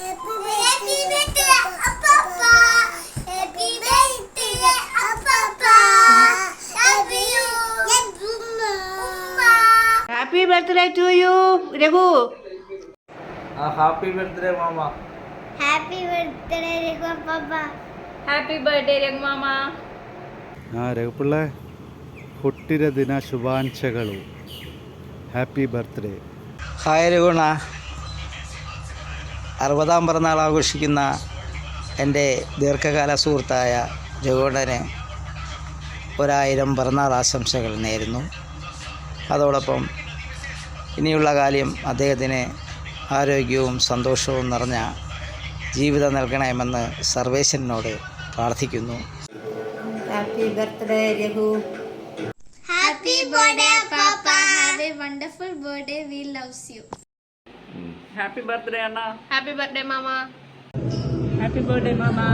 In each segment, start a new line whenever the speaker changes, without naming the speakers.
Happy birthday to you, Raghu.
Happy birthday, Mama.
Happy birthday, Raghu Papa.
Happy birthday, Raghu Mama.
രഘുപിള്ള ಹುಟ್ಟಿದ ದಿನ ಶುಭಾಂಶಗಳು. Happy birthday.
Hi രഘുണ, 60-ാം പിറന്നാൾ ആഘോഷിക്കുന്ന എൻ്റെ ദീർഘകാല സുഹൃത്തായ രഘുണന് 1000 പിറന്നാൾ ആശംസകൾ നേരുന്നു. അതോടൊപ്പം ഇനിയുള്ള കാലം അദ്ദേഹത്തിന് ആരോഗ്യവും സന്തോഷവും നിറഞ്ഞ ജീവിതം നൽകണമെന്ന് സർവേശ്വരനോട് പ്രാർത്ഥിക്കുന്നു.
Happy birthday, Raghu.
Happy birthday, Papa. Have a wonderful birthday. We love you.
Happy birthday, Anna.
Happy birthday, Mama. Happy birthday, Mama.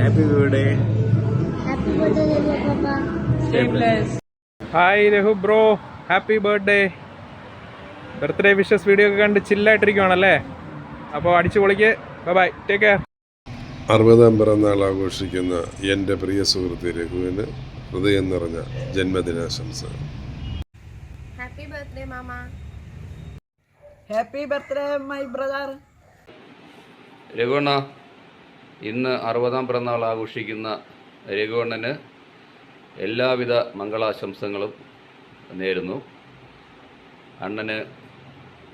Happy birthday.
Happy birthday, Raghu Papa.
Stay blessed.
Hi Raghu bro, happy birthday. Birthday wishes video ഒക്കെ കണ്ട് ചില്ലായിട്ടിരിക്കുവാണല്ലേ? അപ്പോൾ അടിച്ചു പൊളിക്ക്. Bye, take care.
60-ാം പിറന്നാൾ ആഘോഷിക്കുന്ന എൻ്റെ പ്രിയ സുഹൃത്ത് രഘുവിന് ഹൃദയം നിറഞ്ഞ ജന്മദിനാശംസ.
Happy birthday, Mama.
Happy birthday, my brother.
രഘുവണ്ണ, ഇന്ന് 60-ാം പിറന്നാൾ ആഘോഷിക്കുന്ന രഘുവണ്ണന് എല്ലാവിധ മംഗളാശംസകളും നേരുന്നു. അണ്ണന്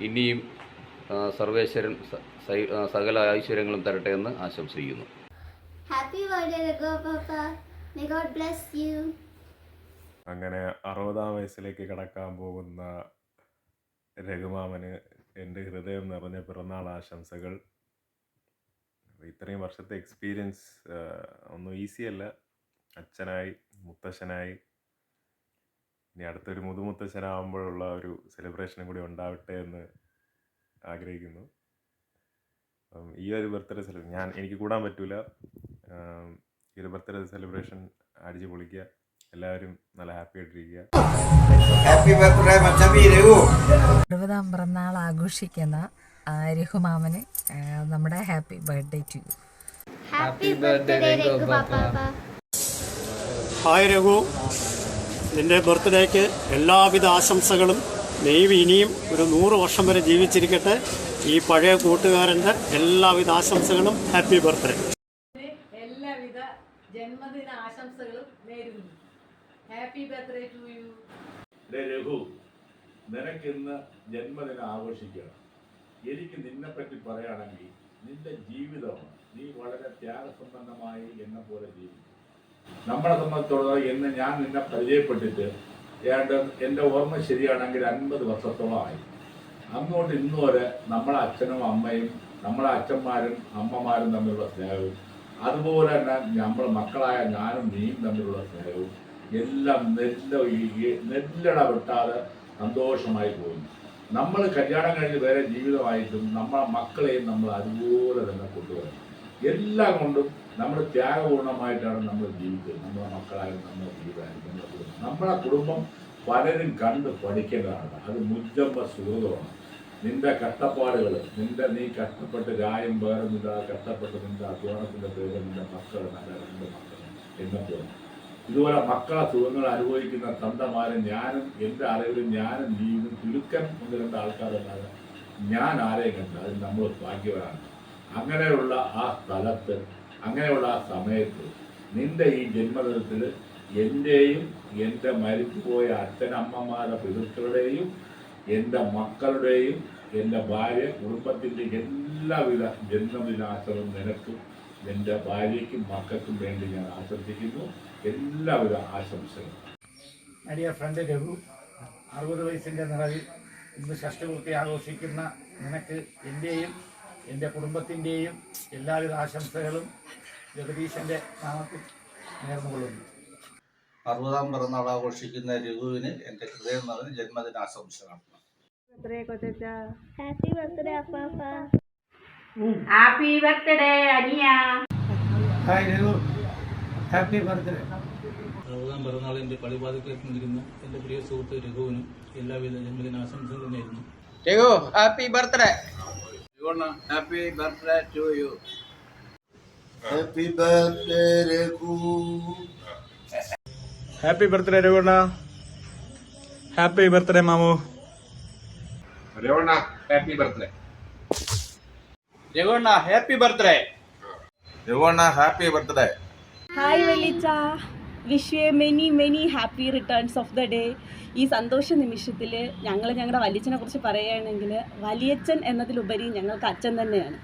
ഇനിയും സർവേശ്വരൻ സകല ഐശ്വര്യങ്ങളും തരട്ടെ എന്ന് ആശംസിക്കുന്നു.
Happy birthday, Raghu Papa. May God bless you.
അങ്ങനെ 60-ാം വയസ്സിലേക്ക് കടക്കാൻ പോകുന്ന രഘുമാമന് എൻ്റെ ഹൃദയം നിറഞ്ഞ പിറന്നാൾ ആശംസകൾ. ഇത്രയും വർഷത്തെ എക്സ്പീരിയൻസ് ഒന്നും ഈസിയല്ല. അച്ഛനായി, മുത്തശ്ശനായി, ഇനി അടുത്തൊരു മുതുമുത്തശ്ശനാകുമ്പോഴുള്ള ഒരു സെലിബ്രേഷനും കൂടി ഉണ്ടാവട്ടെ എന്ന് ആഗ്രഹിക്കുന്നു. ഈ ഒരു ബർത്ത്ഡേ എനിക്ക് കൂടാൻ പറ്റൂല. ഈ ഒരു ബർത്ത്ഡേ സെലിബ്രേഷൻ അടിച്ചു പൊളിക്കുക. എല്ലാവരും നല്ല ഹാപ്പി ആയിട്ടിരിക്കുക.
60-ാം പിറന്നാൾ ആഘോഷിക്കുന്ന രഘുമാമന് നമ്മുടെ happy birthday to you.
Happy birthday, Raghu Papa.
Hi Raghu, നിൻ്റെ ബർത്ത്ഡേക്ക് എല്ലാവിധ ആശംസകളും. ദൈവം ഇനിയും ഒരു 100 വർഷം വരെ ജീവിച്ചിരിക്കട്ടെ. ഈ പഴയ കൂട്ടുകാരൻ്റെ എല്ലാവിധ ആശംസകളും. Happy birthday.
എല്ലാവിധ ജന്മദിന ആശംസകളും നേരുന്നു. Happy birthday to you.
Raghu, നിനക്കിന്ന് ജന്മദിനം ആഘോഷിക്കണം. എനിക്ക് നിന്നെപ്പറ്റി പറയുകയാണെങ്കിൽ നിന്റെ ജീവിതമാണ്. നീ വളരെ ത്യാഗസമ്പന്നമായി എന്നെ പോലെ ജീവിക്കും. നമ്മളെ സംബന്ധിച്ചിടത്തോളം എന്ന് ഞാൻ നിന്നെ പരിചയപ്പെട്ടിട്ട് എൻ്റെ ഓർമ്മ ശരിയാണെങ്കിൽ 50 വർഷത്തോളമായി. അന്നുകൊണ്ട് ഇന്ന് വരെ നമ്മളെ അച്ഛനും അമ്മയും നമ്മളെ അച്ഛന്മാരും അമ്മമാരും തമ്മിലുള്ള സ്നേഹവും അതുപോലെ തന്നെ നമ്മളെ മക്കളായ ഞാനും നീയും തമ്മിലുള്ള സ്നേഹവും എല്ലാം നെല്ലട വെട്ടാതെ സന്തോഷമായി പോകുന്നു. നമ്മൾ കല്യാണം കഴിഞ്ഞ് വേറെ ജീവിതമായിട്ടും നമ്മളെ മക്കളെയും നമ്മൾ അതുപോലെ തന്നെ കൊണ്ടുവരണം. എല്ലാം കൊണ്ടും നമ്മൾ ത്യാഗപൂർണമായിട്ടാണ് നമ്മൾ ജീവിക്കുന്നത്. നമ്മളെ മക്കളായാലും നമ്മുടെ ജീവിതമായാലും നമ്മളെ കുടുംബം പലരും കണ്ട് പഠിക്കേണ്ടതാണ്. അത് മുജ്ജമ്പ സുഹൃതമാണ്. നിന്റെ കഷ്ടപ്പാടുകൾ, നീ കഷ്ടപ്പെട്ട് കാര്യം വേറൊന്നില്ലാതെ കഷ്ടപ്പെട്ട് നിന്റെ അധ്വാനത്തിൻ്റെ പേര് നിന്റെ മക്കൾ നല്ല 2 മക്കൾ എന്നെപ്പോലെ ഇതുപോലെ മക്കളെ സുഖങ്ങൾ അനുഭവിക്കുന്ന തന്തമാരും ഞാനും എൻ്റെ അറിവിലും ഞാനും ജീവിതം ചുരുക്കം 1-2 ആൾക്കാരല്ലാതെ ഞാൻ ആരെയും കണ്ട അത് നമ്മൾ ഭാഗ്യവാനാണ്. അങ്ങനെയുള്ള ആ സ്ഥലത്ത്, അങ്ങനെയുള്ള ആ സമയത്ത് നിന്റെ ഈ ജന്മദിനത്തിൽ എൻ്റെയും എൻ്റെ മരിച്ചുപോയ അച്ഛനമ്മമാരുടെ പിതൃക്കളുടെയും എൻ്റെ മക്കളുടെയും എൻ്റെ ഭാര്യ കുടുംബത്തിൻ്റെ എല്ലാവിധ ജന്മദിനാശവും നിനക്കും നിൻ്റെ ഭാര്യയ്ക്കും മക്കൾക്കും വേണ്ടി ഞാൻ ആശംസിക്കുന്നു. എല്ലാവിധ ആശംസകളും.
അടിയ ഫ്രണ്ട് രഘു, 60 വയസ്സിൻ്റെ നിറവിൽ ഇന്ന് ഷഷ്ഠപൂർത്തി ആഘോഷിക്കുന്ന നിനക്ക് എൻ്റെയും എൻ്റെ കുടുംബത്തിൻ്റെയും എല്ലാവിധ ആശംസകളും ജഗദീശൻ്റെ നാമത്തിൽ നേർന്നുകൊള്ളുന്നു.
60-ാം പിറന്നാൾ ആഘോഷിക്കുന്ന രഘുവിന് എൻ്റെ ഹൃദയം നിറഞ്ഞ ജന്മദിനാശംസകൾ.
Happy birthday, Papa.
Happy birthday, Aniya.
Hi Raghu, happy birthday.
60-ാം പിറന്നാളിൻ്റെ കളിപാതയ്ക്ക് നിൽക്കുന്ന എൻ്റെ പ്രിയ സുഹൃത്ത് രഘുവിനും എല്ലാവിധ ജന്മദിനാശംസകളും നേരുന്നു. Raghu, happy birthday. Happy birthday to you.
Happy birthday Raghu.
Happy birthday Raghunna. Happy birthday മാമു.
Raghunna happy birthday.
Raghunna happy birthday.
Raghunna happy birthday.
Hi വലിച്ച, wish you many many happy returns of the day. ഈ സന്തോഷ നിമിഷത്തിൽ ഞങ്ങളുടെ വലിയച്ഛനെ കുറിച്ച് പറയുകയാണെങ്കിൽ വലിയച്ഛൻ എന്നതിലുപരി ഞങ്ങൾക്ക് അച്ഛൻ തന്നെയാണ്.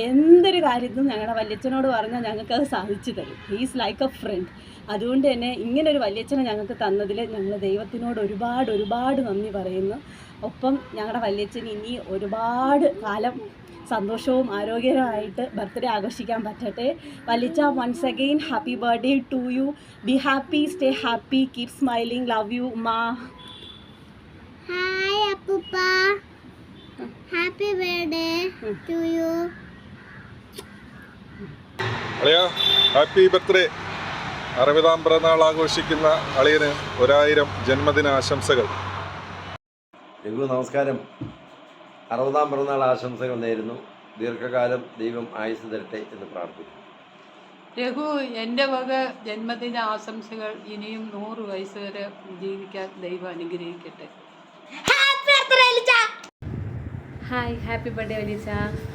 എന്തൊരു കാര്യത്തിനും ഞങ്ങളുടെ വല്യച്ഛനോട് പറഞ്ഞാൽ ഞങ്ങൾക്കത് സാധിച്ചു തരും. He's like a friend. അതുകൊണ്ട് തന്നെ ഇങ്ങനൊരു വല്യച്ഛനെ ഞങ്ങൾക്ക് തന്നതിൽ ഞങ്ങൾ ദൈവത്തിനോട് ഒരുപാട് നന്ദി പറയുന്നു. ഒപ്പം ഞങ്ങളുടെ വല്യച്ഛൻ ഇനി ഒരുപാട് കാലം സന്തോഷവും ആരോഗ്യകരമായിട്ട് ബർത്ത്ഡേ ആഘോഷിക്കാൻ പറ്റട്ടെ. വലിച്ച once again happy birthday to you. Be happy, stay happy, keep smiling. Love you ഉമ്മ.
ഹായ് അപ്പൂപ്പ, ഹാപ്പി ബർത്ത്ഡേ ടു യു.
അളിയാ ഹാപ്പി ബർത്ത്ഡേ. 60ാം പിറന്നാൾ ആഘോഷിക്കുന്ന അളിയന് 1000 ജന്മദിന ആശംസകൾ.
രഘു നമസ്കാരം. 60ാം പിറന്നാൾ ആശംസകൾ നേരുന്നു. ദീർഘകാലം ദൈവം ആയുസ് തരട്ടെ എന്ന് പ്രാർത്ഥിക്കുന്നു.
രഘു, എൻ്റെ വക ജന്മദിന ആശംസകൾ. ഇനിയും 100 വയസ്സ് വരെ ജീവിക്കാൻ ദൈവം അനുഗ്രഹിക്കട്ടെ.
ഹായ്, ഹാപ്പി ബർത്ത്ഡേ വലിച്ച.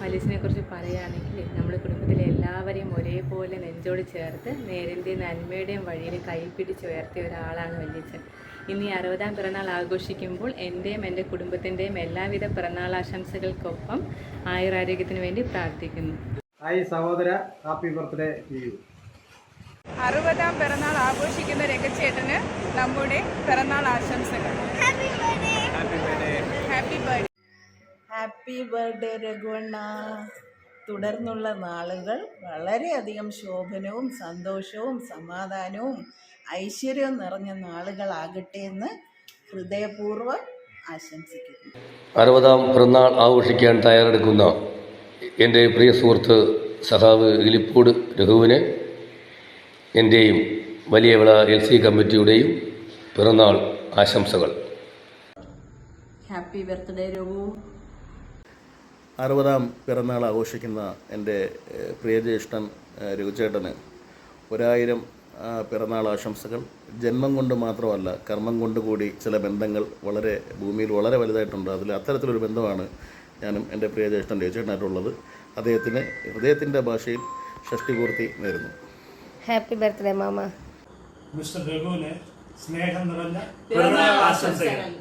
വലിച്ചനെ കുറിച്ച് പറയുകയാണെങ്കിൽ നമ്മുടെ കുടുംബത്തിലെ എല്ലാവരെയും ഒരേപോലെ നെഞ്ചോട് ചേർത്ത് നേരിൻ്റെയും നന്മയുടെയും വഴിയിൽ കൈപ്പിടിച്ച് ഉയർത്തിയ ഒരാളാണ് വലിയച്ഛൻ. ഇനി 60ാം പിറന്നാൾ ആഘോഷിക്കുമ്പോൾ എൻ്റെയും എൻ്റെ കുടുംബത്തിൻ്റെയും എല്ലാവിധ പിറന്നാൾ ആശംസകൾക്കൊപ്പം ആയുരാരോഗ്യത്തിന് വേണ്ടി പ്രാർത്ഥിക്കുന്നു.
ഹായ് സഹോദര, ഹാപ്പി ബർത്ത്ഡേ ടു യു.
60ാം പിറന്നാൾ ആഘോഷിക്കുന്ന രഘുചേട്ടന് നമ്മുടെ പിറന്നാൾ ആശംസകൾ. Happy birthday.
Happy birthday Raghuvanna. തുടർന്നുള്ള നാളുകൾ വളരെയധികം ശോഭനവും സന്തോഷവും സമാധാനവും ഐശ്വര്യവും നിറഞ്ഞ നാളുകളാകട്ടെ എന്ന് ഹൃദയപൂർവ്വം ആശംസിക്കുന്നു.
60ാം പിറന്നാൾ ആഘോഷിക്കാൻ തയ്യാറെടുക്കുന്ന എൻ്റെ പ്രിയ സുഹൃത്ത് സഖാവ് ഇലിപ്പൂട് രഘുവിന് എൻ്റെയും വലിയവിള LC കമ്മിറ്റിയുടെയും പിറന്നാൾ ആശംസകൾ.
Happy birthday Raghu.
60ാം പിറന്നാൾ ആഘോഷിക്കുന്ന എൻ്റെ പ്രിയജ്യേഷ്ഠൻ രഘുചേട്ടന് 1000 പിറന്നാൾ ആശംസകൾ. ജന്മം കൊണ്ട് മാത്രമല്ല, കർമ്മം കൊണ്ട് കൂടി ചില ബന്ധങ്ങൾ ഭൂമിയിൽ വളരെ വലുതായിട്ടുണ്ട്. അത്തരത്തിലൊരു ബന്ധമാണ് ഞാനും എൻ്റെ പ്രിയജ്യേഷ്ഠൻ രഘുചേട്ടനായിട്ടുള്ളത്. അദ്ദേഹത്തിന് ഹൃദയത്തിൻ്റെ ഭാഷയിൽ ഷഷ്ടിപൂർത്തി നേരുന്നു.
Happy birthday mama.
മിസ്റ്റർ രഘുവിന് സ്നേഹം നിറഞ്ഞ പിറന്നാൾ ആശംസകൾ.